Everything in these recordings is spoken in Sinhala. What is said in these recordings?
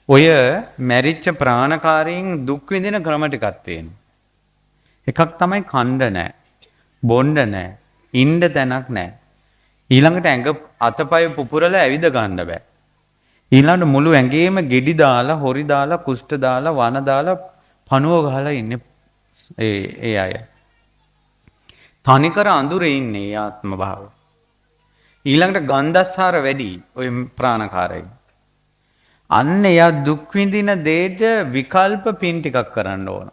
ඔය මැරිච්ච ප්‍රාණකාරයෙන් දුක් විඳින ක්‍රම ටිකක් තියෙනවා. එකක් තමයි කණ්ඩ නැහැ. බොණ්ඩ නැහැ. ඉන්න තැනක් නැහැ. ඊළඟට ඇඟ අතපය පුපුරලා ඇවිද ගන්න බෑ. ඊළඟට මුළු ඇඟේම ගෙඩි දාලා, හොරි දාලා, කුෂ්ඨ දාලා, වන දාලා පණුව ගහලා ඉන්නේ ඒ අය. තනිකර අඳුරේ ඉන්නේ ආත්ම භාව. ඊළඟට ගන්ධස්සාර වැඩි ඔය ප්‍රාණකාරයි. අන්න එයා දුක් විඳින දෙයට විකල්ප පින් ටිකක් කරන්න ඕන.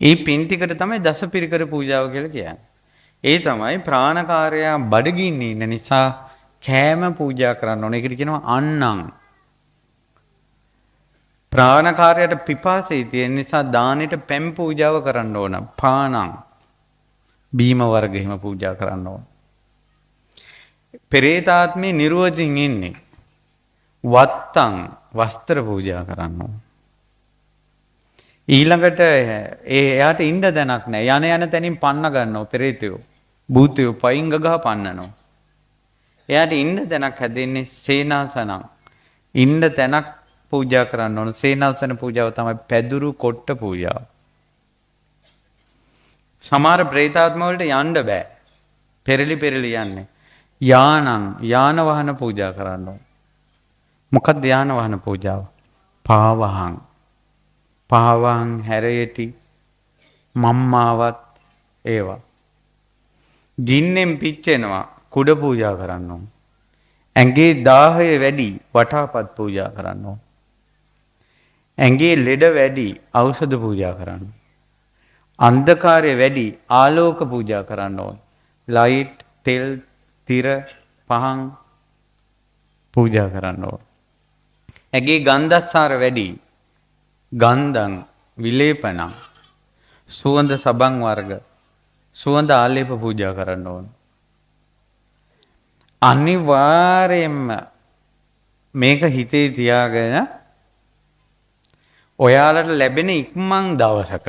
ඒ පින් ටිකට තමයි දසපිරිකර පූජාව කියලා කියන්නේ. ඒ තමයි ප්‍රාණකාරයා බඩගින්නේ ඉන්න නිසා කෑම පූජා කරන්න ඕන. ඒකට කියනවා අන්නම්. ප්‍රාණකාරයට පිපාසය තියෙන නිසා දානෙට පැන් පූජාව කරන්න ඕන. පානං. බීම වර්ග එහෙම පූජා කරන්න ඕන. පෙරේතාත්මේ නිර්වදින් ඉන්නේ. වත්තං වස්ත්‍ර පූජා කරන්න ඕන. ඊළඟට එයාට ඉන්න දැනක් නැහැ. යන තැනින් පන්න ගන්නවා පෙරේතයෝ. භූතයෝ පයින් ගහ පන්නනවා. එයාට ඉන්න තැනක් හැදෙන්නේ සේනාසනං. ඉන්න තැනක් පූජා කරන්න ඕන. සේනාසන පූජාව තමයි පැදුරු කොට්ට පූජාව. සමහර ප්‍රේතාත්ම වලට යන්න බෑ. පෙරලි යන්නේ. යාන වාහන පූජා කරන්න ඕන. මොකක්ද යාන වාහන පූජාව? පාවහන්. පාවහන් හැරයටි මම්මාවත් ඒවා. ගින්නෙන් පිච්චෙනවා කුඩ පූජා කරන්න ඕන. ඇඟේ දාහය වැඩි වටාපත් පූජා කරන්න ඕන. ඇඟේ ලෙඩ වැඩි ඖෂධ පූජා කරන්න. අන්ධකාරය වැඩි ආලෝක පූජා කරන්න ඕන. ලයිට්, තෙල්, තිර, පහන් පූජා කරන්න ඕන. ඇගේ ගන්ධස්සාර වැඩි ගන්ධං විලේපනං සුවඳ සබන් වර්ග සුවඳ ආලේප පූජා කරන්න ඕන. අනිවාර්යයෙන්ම මේක හිතේ තියාගෙන ඔයාලට ලැබෙන ඉක්මන් දවසක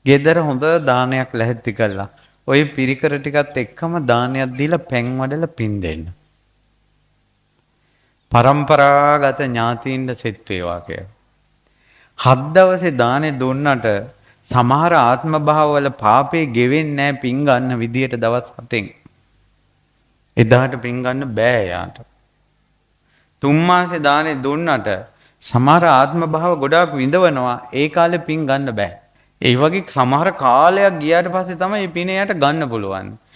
ගෙදර හොඳ දානයක් ලැහැත්ති කළා. ඔය පිරිකර ටිකත් එක්කම දානයක් දීලා පැන් වඩලා පින් දෙන්න. පරම්පරාගත ඥාතීන්ට සෙත් වේවා කියලා. 7 දවසේ දානේ දුන්නට සමහර ආත්ම භාවවල පාපේ ගෙවෙන්නේ නැහැ පින් ගන්න විදියට දවස් 7න්. එදාට පින් ගන්න බෑ යාට. 3 මාසේ දානේ දුන්නට සමහර ආත්ම භාව ගොඩාක් විඳවනවා ඒ කාලේ පින් ගන්න බෑ. ඒ වගේ සමහර කාලයක් ගියාට පස්සේ තමයි මේ පින යට ගන්න පුළුවන්.